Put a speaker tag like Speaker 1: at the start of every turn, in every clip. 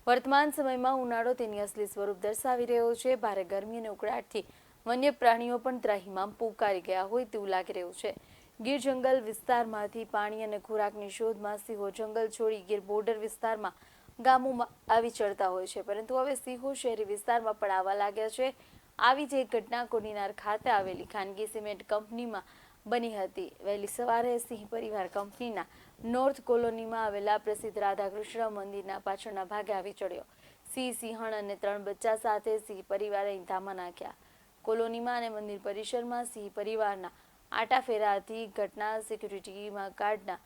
Speaker 1: વર્તમાન સમયમાં ઉનાળો તેની અસલી સ્વરૂપ દર્શાવી રહ્યો છે। ભારે ગરમી અને ઉકળાટથી વન્ય પ્રાણીઓ પણ ત્રાહિમામ પોકારી ગયા હોય તેવું લાગી રહ્યું છે। ગીર જંગલ વિસ્તારમાંથી પાણી અને ખોરાકની શોધમાં સિંહો જંગલ છોડી ગીર બોર્ડર વિસ્તારમાં ગામોમાં આવી ચડતા હોય છે, પરંતુ હવે સિંહો શહેરી વિસ્તારમાં પણ આવવા લાગ્યા છે। આવી જ એક ઘટના કોડીનાર ખાતે આવેલી ખાનગી સિમેન્ટ કંપનીમાં બની હતી। વહેલી સવારે સિંહ પરિવાર કંપનીના નોર્થ કોલોનીમાં આવેલા પ્રસિદ્ધ રાધાકૃષ્ણ મંદિરના પાછળના ભાગે આવી ચડ્યો। સિંહ, સિંહણ અને 3 બચ્ચા સાથે સિંહ પરિવારે અહીં ધામા નાખ્યા। કોલોનીમાં અને મંદિર પરિસરમાં સિંહ પરિવારના આટાફેરાથી ઘટના સિક્યુરિટી ગાર્ડના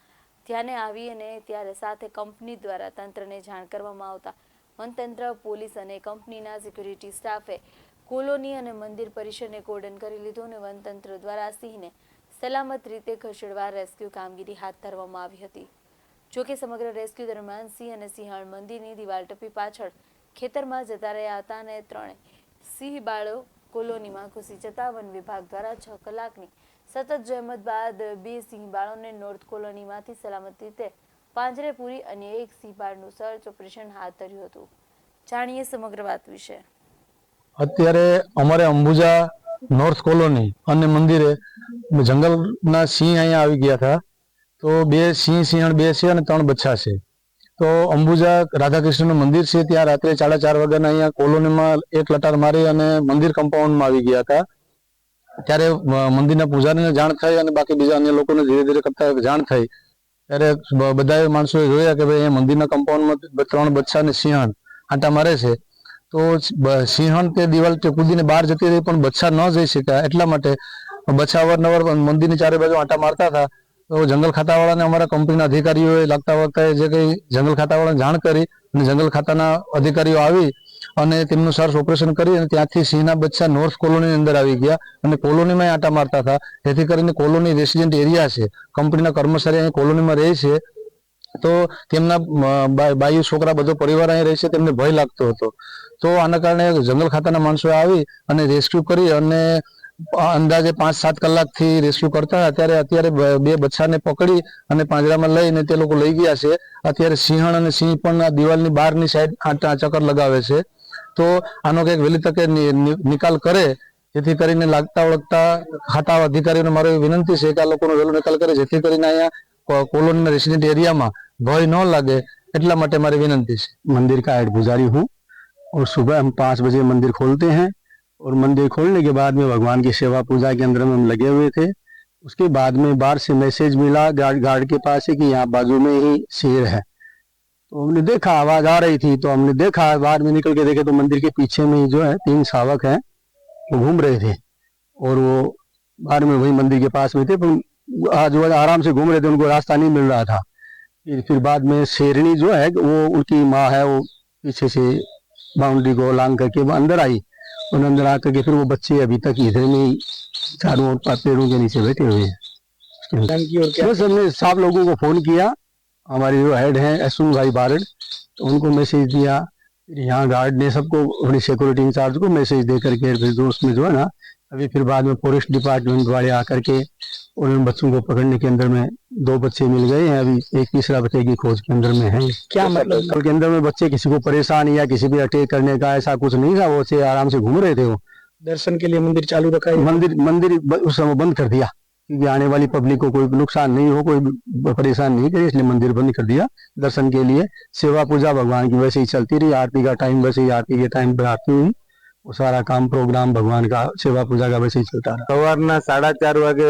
Speaker 1: ધ્યાને આવી અને ત્યારે સાથે કંપની દ્વારા તંત્રને જાણ કરવામાં આવતા વનતંત્ર, પોલીસ અને કંપનીના સિક્યુરિટી સ્ટાફે કોલોની અને મંદિર પરિસરને કોર્ડન કરી લીધું અને વનતંત્ર દ્વારા સિંહને સલામત રીતે ખસેડવા રેસ્ક્યુ કામગીરી હાથ ધરવામાં આવી હતી। જોકે સમગ્ર રેસ્ક્યુ દરમિયાન સિંહ અને સિંહણ મંદિરની દિવાલ ટપી પાછળ ખેતરમાં જતા રહ્યા હતા અને 3 સિંહ બાળો કોલોનીમાં ઘૂસી જતા વન વિભાગ દ્વારા 6 કલાકની સતત જહેમત બાદ 2 સિંહ બાળોને નોર્થ કોલોનીમાંથી સલામત રીતે પાંજરે પૂરી અને 1 સિંહ બાળનું સર્ચ ઓપરેશન હાથ ધર્યું હતું। જાણીએ સમગ્ર વાત વિશે।
Speaker 2: અત્યારે અમારે અંબુજા નોર્થ કોલોની અને મંદિરે જંગલના સિંહ અહીંયા આવી ગયા હતા। તો 2 સિંહ સિંહણ 2 છે અને 3 બચ્ચા છે। તો અંબુજા રાધાકૃષ્ણનું મંદિર છે, ત્યાં રાત્રે 4:30 વાગ્યાના અહીંયા કોલોનીમાં એક લટાર મારી અને મંદિર કમ્પાઉન્ડમાં આવી ગયા હતા। ત્યારે મંદિરના પૂજારીને જાણ થઈ અને બાકી બીજા અન્ય લોકોને ધીરે ધીરે કરતા જાણ થઈ। ત્યારે બધા માણસોએ જોયા કે ભાઈ અહીંયા મંદિરના કમ્પાઉન્ડમાં 3 બચ્ચા અને સિંહણ આંટા મારે છે। તો સિંહણ તે દિવાલ કૂદીને બહાર જતી રહી, પણ બચ્ચા ન જઈ શક્યા। એટલા માટે બચ્ચા અવારનવાર મંદિરની ચારે બાજુ આંટા મારતા હતા। તો જંગલ ખાતાવાળાને અમારા કંપનીના અધિકારીઓએ લાગતા વખતે જે કંઈ જંગલ ખાતાવાળાને જાણ કરી અને જંગલ ખાતાના અધિકારીઓ આવી અને તેમનું સર્ચ ઓપરેશન કરી અને ત્યાંથી સિંહના બચ્ચા નોર્થ કોલોનીની અંદર આવી ગયા અને કોલોનીમાં આંટા મારતા હતા। જેથી કરીને કોલોની રેસિડેન્ટ એરિયા છે, કંપનીના કર્મચારી અહીં કોલોનીમાં રહે છે, તો તેમના બાયુ છોકરા બધો પરિવાર અહીં રહે છે, તેમને ભય લાગતો હતો। તો આના કારણે જંગલ ખાતાના માણસો આવી અને રેસ્ક્યુ કરી અને અંદાજે 5-7 કલાકથી રેસ્ક્યુ કરતા હતા। અત્યારે 2 બચ્ચાને પકડી અને પાંજરામાં લઈને તે લોકો લઈ ગયા છે। અત્યારે સિંહણ અને સિંહ પણ આ દિવાલની બહારની સાઈડ ચક્કર લગાવે છે। તો આનો કંઈક વહેલી તકે નિકાલ કરે, જેથી કરીને લાગતા વળગતા ખાતા અધિકારીઓને મારી વિનંતી છે કે આ લોકોનો વહેલો નિકાલ કરે, જેથી કરીને અહીંયા કોલોનીના રેસિડેન્ટ એરિયામાં ભય ન લાગે, એટલા માટે મારી વિનંતી છે।
Speaker 3: मंदिर का हेड पुजारी हूँ और सुबह हम 5 बजे मंदिर खोलते हैं और मंदिर खोलने के बाद में भगवान की सेवा पूजा के अंदर में हम लगे हुए थे। उसके बाद में बाहर से मैसेज मिला गार्ड के पास से कि यहाँ बाजू में ही शेर है। तो हमने देखा, आवाज आ रही थी, तो हमने देखा, बाहर में निकल के देखे तो मंदिर के पीछे में जो है 3 शावक हैं, वो घूम रहे थे और वो बाहर में वही मंदिर के पास में थे, पर आज वो आराम से घूम रहे थे, उनको रास्ता नहीं मिल रहा था। फिर बाद में शेरनी जो है वो उनकी माँ है, वो पीछे से बाउंड्री को लांग करके वो अंदर आई और अंदर आकर के फिर वो बच्चे अभी तक इधर में चारों ओर पेड़ों के नीचे बैठे हुए हैं। बस हमने 7 लोगों को फोन किया, हमारे जो हेड हैं अश्विन भाई बारड, तो उनको मैसेज दिया। फिर यहाँ गार्ड ने सबको अपनी सिक्योरिटी इंचार्ज को मैसेज दे करके फिर जो उसमें जो है ना, अभी फिर बाद में फॉरेस्ट डिपार्टमेंट वाले आकर के और उन बच्चों को पकड़ने के अंदर में 2 बच्चे मिल गए हैं। अभी एक तीसरा बच्चे की खोज के अंदर में है। क्या मतलब कल के अंदर में बच्चे किसी को परेशान या किसी भी अटैक करने का ऐसा कुछ नहीं था, वो से आराम से घूम रहे थे। वो
Speaker 4: दर्शन के लिए मंदिर चालू रखा है,
Speaker 3: मंदिर उस समय बंद कर दिया क्योंकि आने वाली पब्लिक को कोई नुकसान नहीं हो, कोई परेशान नहीं करे, इसलिए मंदिर बंद कर दिया। दर्शन के लिए सेवा पूजा भगवान की वैसे ही चलती रही, आरती का टाइम वैसे ही आरती के टाइम पर आरती हुई, वो सारा काम प्रोग्राम भगवान का सेवा पूजा का वैसे ही चलता रहा।
Speaker 5: સવારના 4:30 વાગે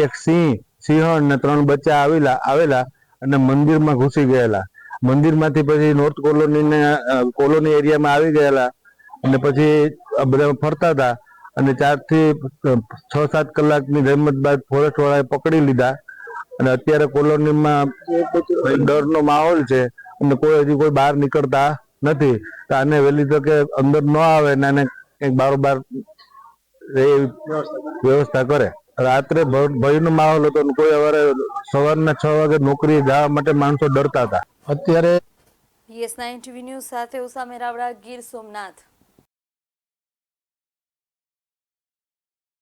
Speaker 5: એક સિંહણ ને 3 બચ્ચા આવેલા અને મંદિરમાં ઘૂસી ગયેલા। મંદિરમાંથી પછી નોર્થ કોલોની એરિયામાં આવી ગયેલા અને પછી બધા ફરતા હતા અને 4 થી 6-7 કલાકની જહેમત બાદ ફોરેસ્ટ વાળાએ પકડી લીધા અને અત્યારે કોલોનીમાં ડરનો માહોલ છે અને હજી કોઈ બહાર નીકળતા નથી। તો આને વહેલી તકે અંદર ન આવે ને આને કંઈક બારોબાર વ્યવસ્થા કરે। રાત્રે ભયનો માહોલ હતો, કોઈ સવારે સવારના 6 વાગે નોકરીએ જવા માટે માણસો ડરતા હતા।
Speaker 2: અત્યારે
Speaker 1: PS9 ટીવી ન્યૂઝ સાથે ઉસામે રાવડા, ગીર સોમનાથ।